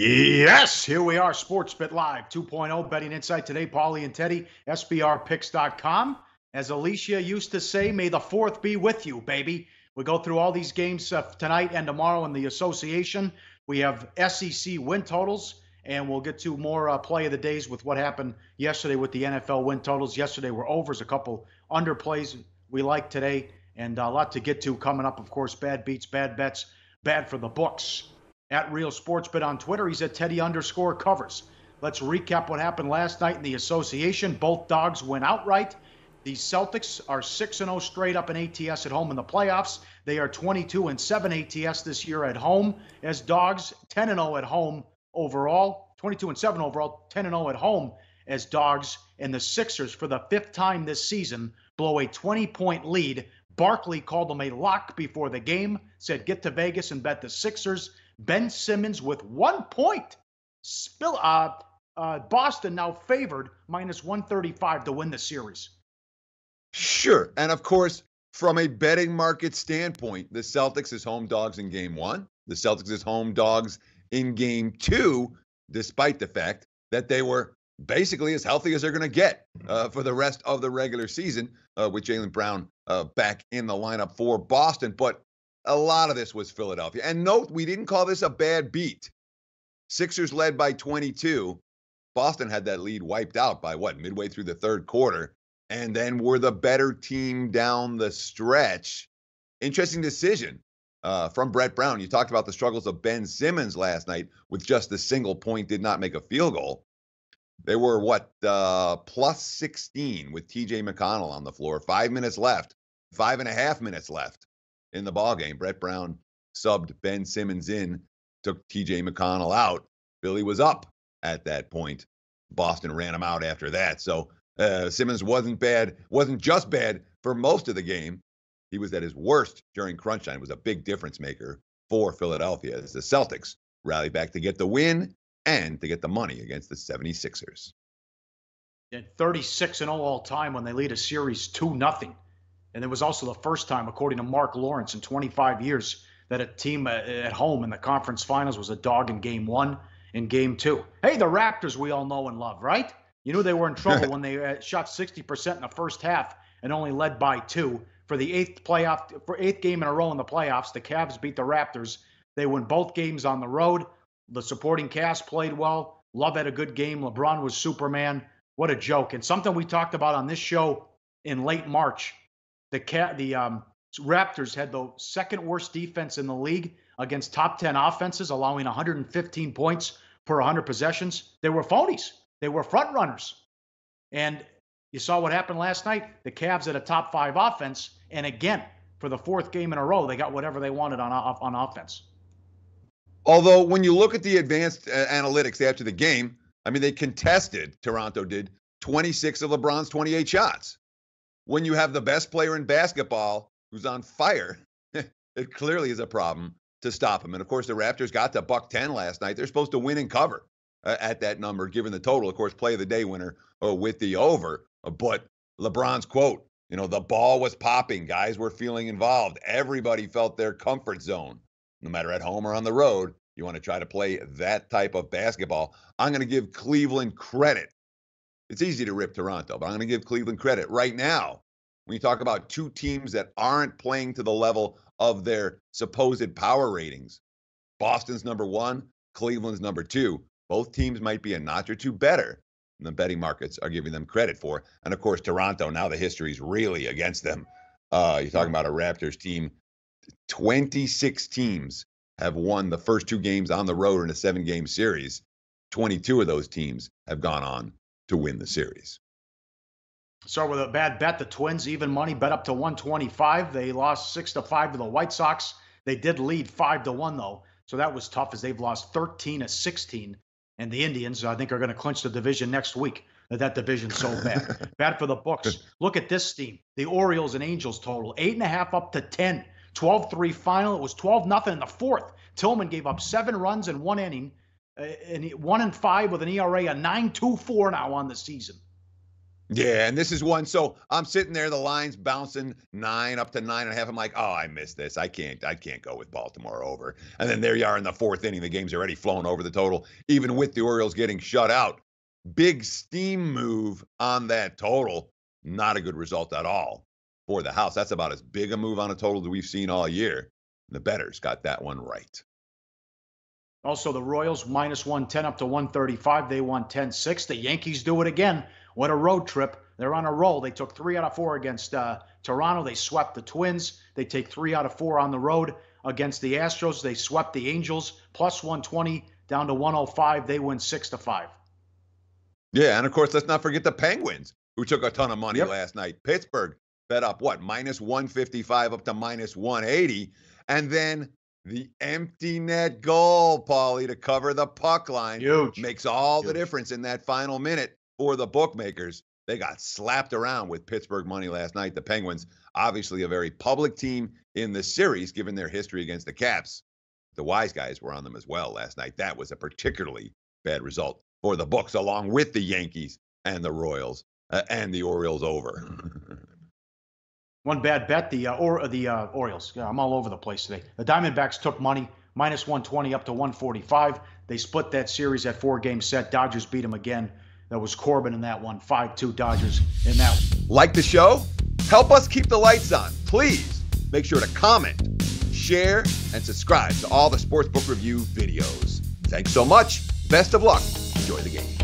Yes, here we are, Sportsbit Live 2.0, Betting Insight today. Pauly and Teddy, SBRpicks.com. As Alicia used to say, may the fourth be with you, baby. We go through all these games tonight and tomorrow in the association. We have SEC win totals, and we'll get to more play of the days with what happened yesterday with the NFL win totals. Yesterday were overs, a couple underplays we like today, and a lot to get to coming up, of course. Bad beats, bad bets, bad for the books. At Real Sportsbet on Twitter, he's at Teddy_Covers. Let's recap what happened last night in the association. Both dogs went outright. The Celtics are 6-0 straight up in ATS at home in the playoffs. They are 22-7 ATS this year at home as dogs, 10-0 at home overall, 22-7 overall, 10-0 at home as dogs. And the Sixers, for the fifth time this season, blow a 20-point lead. Barkley called them a lock before the game, said get to Vegas and bet the Sixers. Ben Simmons with 1 point. Boston now favored minus 135 to win the series. Sure. And of course, from a betting market standpoint, the Celtics is home dogs in game one. The Celtics is home dogs in game two, despite the fact that they were basically as healthy as they're going to get for the rest of the regular season with Jaylen Brown back in the lineup for Boston. But a lot of this was Philadelphia. And note, we didn't call this a bad beat. Sixers led by 22. Boston had that lead wiped out by midway through the third quarter, and then were the better team down the stretch. Interesting decision from Brett Brown. You talked about the struggles of Ben Simmons last night with just a single point, did not make a field goal. They were plus 16 with TJ McConnell on the floor. 5 minutes left, 5.5 minutes left in the ball game. Brett Brown subbed Ben Simmons in, took TJ McConnell out. Philly was up at that point. Boston ran him out after that. So Simmons wasn't just bad for most of the game. He was at his worst during crunch time. It was a big difference maker for Philadelphia as the Celtics rallied back to get the win and to get the money against the 76ers. And 36-0 all time when they lead a series 2-0. And it was also the first time, according to Mark Lawrence, in 25 years that a team at home in the conference finals was a dog in game one and game two. Hey, the Raptors we all know and love, right? You knew they were in trouble when they shot 60% in the first half and only led by 2. For the eighth game in a row in the playoffs, the Cavs beat the Raptors. They won both games on the road. The supporting cast played well. Love had a good game. LeBron was Superman. What a joke. And something we talked about on this show in late March. The Raptors had the second worst defense in the league against top 10 offenses, allowing 115 points per 100 possessions. They were phonies. They were front runners. And you saw what happened last night. The Cavs had a top 5 offense. And again, for the fourth game in a row, they got whatever they wanted on offense. Although when you look at the advanced analytics after the game, I mean, they contested, Toronto did, 26 of LeBron's 28 shots. When you have the best player in basketball who's on fire, it clearly is a problem to stop him. And, of course, the Raptors got to $110 last night. They're supposed to win and cover at that number, given the total. Of course, play of the day winner with the over. But LeBron's quote, the ball was popping. Guys were feeling involved. Everybody felt their comfort zone. No matter at home or on the road, you want to try to play that type of basketball. I'm going to give Cleveland credit. It's easy to rip Toronto, but I'm going to give Cleveland credit right now. When you talk about two teams that aren't playing to the level of their supposed power ratings, Boston's number 1, Cleveland's number 2. Both teams might be a notch or two better than the betting markets are giving them credit for. And, of course, Toronto, now the history's really against them. You're talking about a Raptors team. 26 teams have won the first 2 games on the road in a 7-game series. 22 of those teams have gone on to win the series. Start with a bad bet. The Twins, even money, bet up to 125. They lost 6-5 to the White Sox. They did lead 5-1, though. So that was tough as they've lost 13-16. And the Indians, I think, are going to clinch the division next week. That division's so bad. Bad for the books. Look at this team. The Orioles and Angels total. 8.5 up to 10. 12-3 final. It was 12-0 in the fourth. Tillman gave up 7 runs in 1 inning. 1-5 with an ERA, a 9.24 now on the season. Yeah, and this is one. So I'm sitting there, the line's bouncing 9 up to 9.5. I'm like, oh, I missed this. I can't go with Baltimore over. And then there you are in the fourth inning. The game's already flown over the total, even with the Orioles getting shut out. Big steam move on that total. Not a good result at all for the house. That's about as big a move on a total that we've seen all year. The bettors got that one right. Also, the Royals minus 110 up to 135. They won 10-6. The Yankees do it again. What a road trip. They're on a roll. They took 3 out of 4 against Toronto. They swept the Twins. They take 3 out of 4 on the road against the Astros. They swept the Angels, plus 120 down to 105. They win 6-5. Yeah, and of course, let's not forget the Penguins, who took a ton of money last night. Pittsburgh bet up, minus 155 up to minus 180. And then the empty net goal, Pauly, to cover the puck line. Huge. Makes all the difference in that final minute for the bookmakers. They got slapped around with Pittsburgh money last night. The Penguins, obviously a very public team in the series, given their history against the Caps. The wise guys were on them as well last night. That was a particularly bad result for the books, along with the Yankees and the Royals and the Orioles over. One bad bet, the Orioles. Yeah, I'm all over the place today. The Diamondbacks took money, minus 120 up to 145. They split that series at 4-game set. Dodgers beat them again. That was Corbin in that one. 5-2 Dodgers in that one. Like the show? Help us keep the lights on. Please make sure to comment, share, and subscribe to all the Sportsbook Review videos. Thanks so much. Best of luck. Enjoy the game.